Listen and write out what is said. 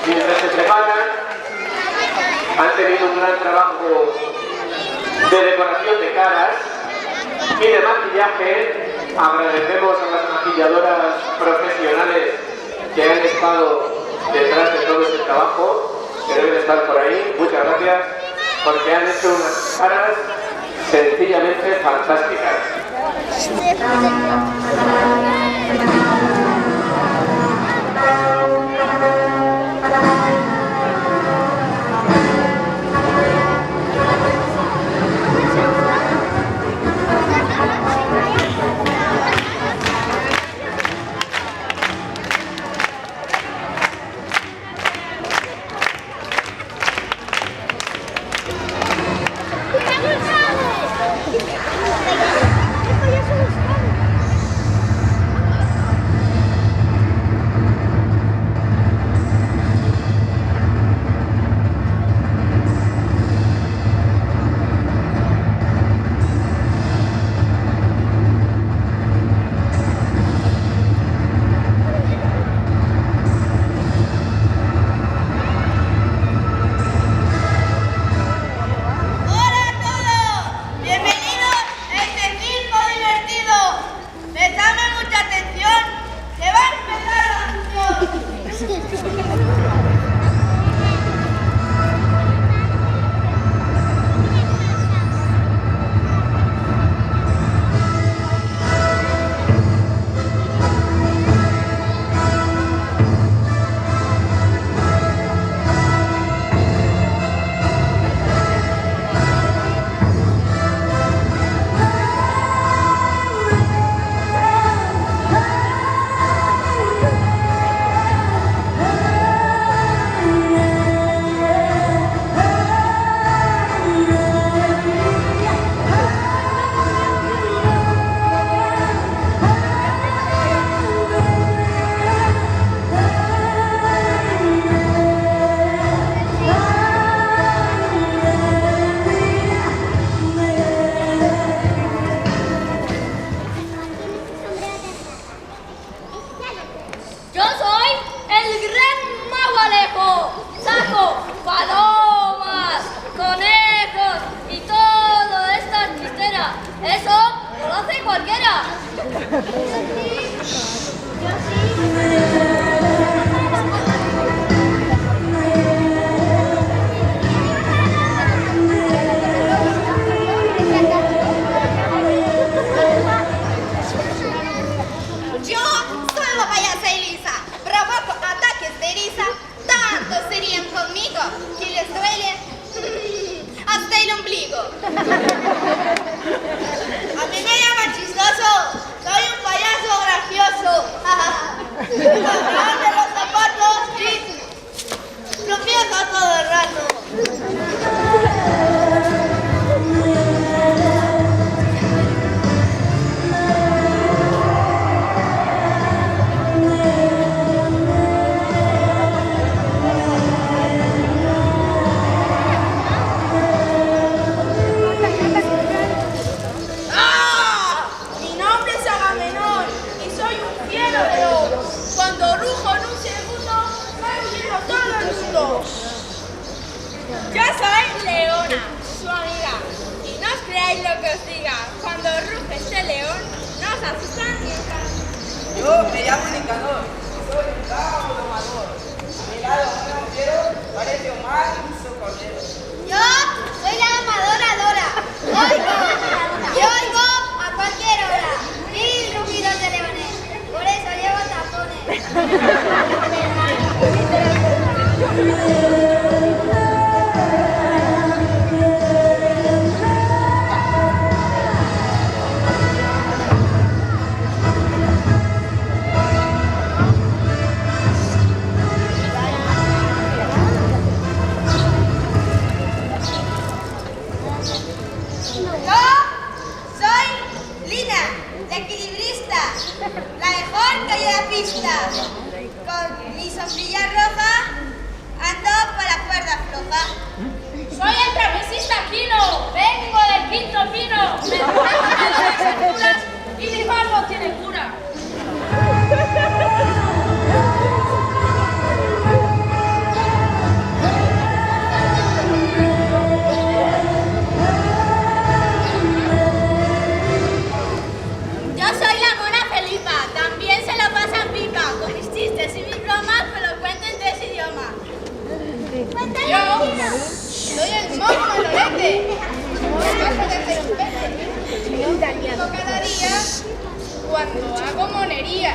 Mientras se preparan, han tenido un gran trabajo de decoración de caras y de maquillaje. Agradecemos a las maquilladoras profesionales que han estado detrás de todo este trabajo, que deben estar por ahí. Muchas gracias, porque han hecho unas caras sencillamente fantásticas. Con mi sombrilla roja ando por la cuerda floja. Soy el trapecista Kino, vengo del quinto pino, me trajo de las alturas y mi barro tiene cura. vete. Paso de ser un pete. Digo cada día cuando hago monería.